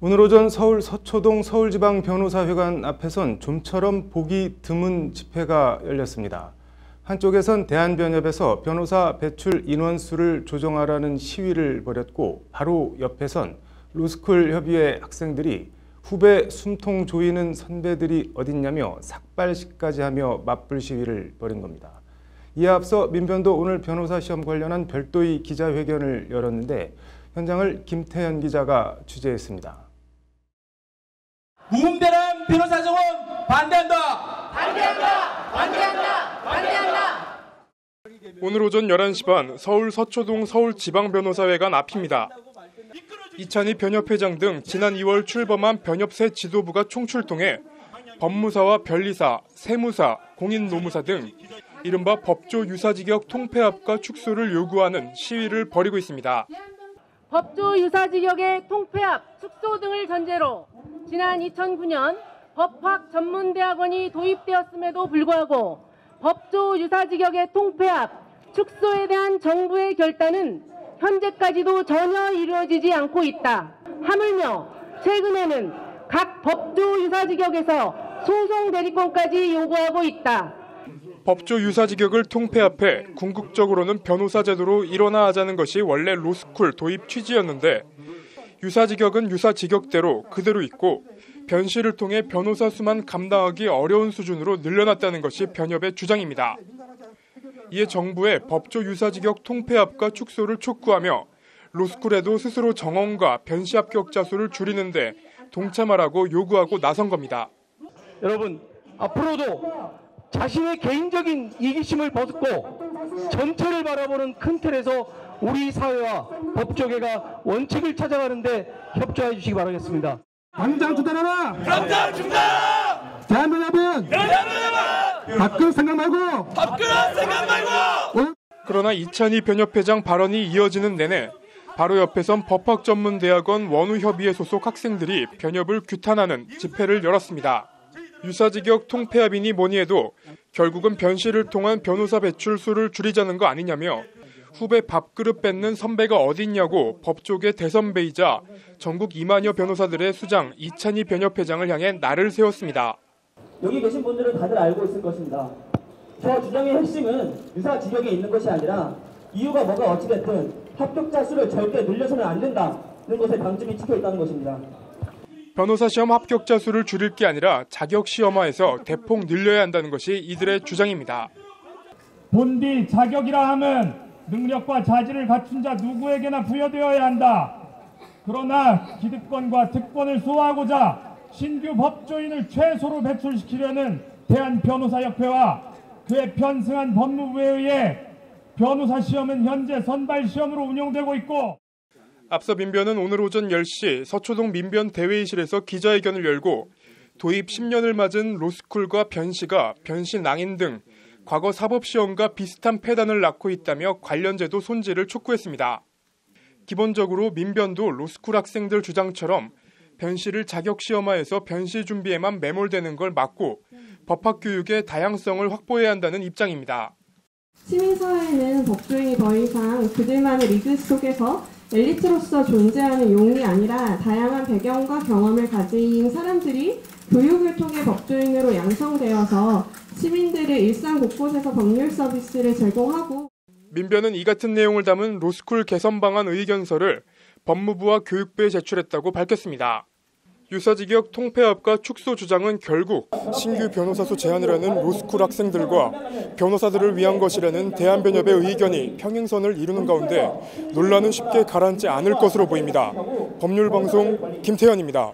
오늘 오전 서울 서초동 서울지방변호사회관 앞에선 좀처럼 보기 드문 집회가 열렸습니다. 한쪽에선 대한변협에서 변호사 배출 인원수를 조정하라는 시위를 벌였고 바로 옆에선 로스쿨 협의회 학생들이 후배 숨통 조이는 선배들이 어딨냐며 삭발식까지 하며 맞불 시위를 벌인 겁니다. 이에 앞서 민변도 오늘 변호사 시험 관련한 별도의 기자회견을 열었는데 현장을 김태현 기자가 취재했습니다. 무분별한 변호사 정원 반대한다! 반대한다! 반대한다! 반대한다! 오늘 오전 11시 반 서울 서초동 서울지방변호사회관 앞입니다. 이찬희 변협회장 등 지난 2월 출범한 변협세 지도부가 총출동해 법무사와 변리사, 세무사, 공인노무사 등 이른바 법조 유사직역 통폐합과 축소를 요구하는 시위를 벌이고 있습니다. 법조 유사직역의 통폐합, 축소 등을 전제로 지난 2009년 법학전문대학원이 도입되었음에도 불구하고 법조 유사직역의 통폐합, 축소에 대한 정부의 결단은 현재까지도 전혀 이루어지지 않고 있다. 하물며 최근에는 각 법조 유사직역에서 소송 대리권까지 요구하고 있다. 법조 유사직역을 통폐합해 궁극적으로는 변호사 제도로 일원화하자는 것이 원래 로스쿨 도입 취지였는데 유사직역은 유사직역대로 그대로 있고 변시를 통해 변호사 수만 감당하기 어려운 수준으로 늘려놨다는 것이 변협의 주장입니다. 이에 정부의 법조 유사직역 통폐합과 축소를 촉구하며 로스쿨에도 스스로 정원과 변시 합격자 수를 줄이는데 동참하라고 요구하고 나선 겁니다. 여러분, 앞으로도 자신의 개인적인 이기심을 벗고 전체를 바라보는 큰 틀에서 우리 사회와 법조계가 원칙을 찾아가는데 협조해 주시기 바라겠습니다. 당장 중단하라! 당장 중단! 대한변협은 밖으로 생각 말고! 그러나 이찬희 변협회장 발언이 이어지는 내내 바로 옆에선 법학전문대학원 원우협의회 소속 학생들이 변협을 규탄하는 집회를 열었습니다. 유사직역 통폐합이니 뭐니 해도 결국은 변시를 통한 변호사 배출 수를 줄이자는 거 아니냐며 후배 밥그릇 뺏는 선배가 어딨냐고 법조계 대선배이자 전국 2만여 변호사들의 수장 이찬희 변협회장을 향해 날을 세웠습니다. 여기 계신 분들은 다들 알고 있을 것입니다. 저 주장의 핵심은 유사직역에 있는 것이 아니라 이유가 뭐가 어찌됐든 합격자 수를 절대 늘려서는 안 된다는 것에 방점이 찍혀 있다는 것입니다. 변호사 시험 합격자 수를 줄일 게 아니라 자격 시험화해서 대폭 늘려야 한다는 것이 이들의 주장입니다. 본디 자격이라 함은 능력과 자질을 갖춘 자 누구에게나 부여되어야 한다. 그러나 기득권과 특권을 소화하고자 신규 법조인을 최소로 배출시키려는 대한변호사협회와 그에 편승한 법무부에 의해 변호사 시험은 현재 선발 시험으로 운영되고 있고 앞서 민변은 오늘 오전 10시 서초동 민변 대회의실에서 기자회견을 열고 도입 10년을 맞은 로스쿨과 변시가 변시 낭인 등 과거 사법시험과 비슷한 폐단을 낳고 있다며 관련 제도 손질을 촉구했습니다. 기본적으로 민변도 로스쿨 학생들 주장처럼 변시를 자격시험화해서 변시 준비에만 매몰되는 걸 막고 법학교육의 다양성을 확보해야 한다는 입장입니다. 시민사회는 법조인이 더 이상 그들만의 리그 속에서 엘리트로서 존재하는 용이 아니라 다양한 배경과 경험을 가진 사람들이 교육을 통해 법조인으로 양성되어서 시민들의 일상 곳곳에서 법률 서비스를 제공하고 민변은 이 같은 내용을 담은 로스쿨 개선 방안 의견서를 법무부와 교육부에 제출했다고 밝혔습니다. 유사직역 통폐합과 축소 주장은 결국 신규 변호사 수 제한을 하는 로스쿨 학생들과 변호사들을 위한 것이라는 대한변협의 의견이 평행선을 이루는 가운데 논란은 쉽게 가라앉지 않을 것으로 보입니다. 법률방송 김태현입니다.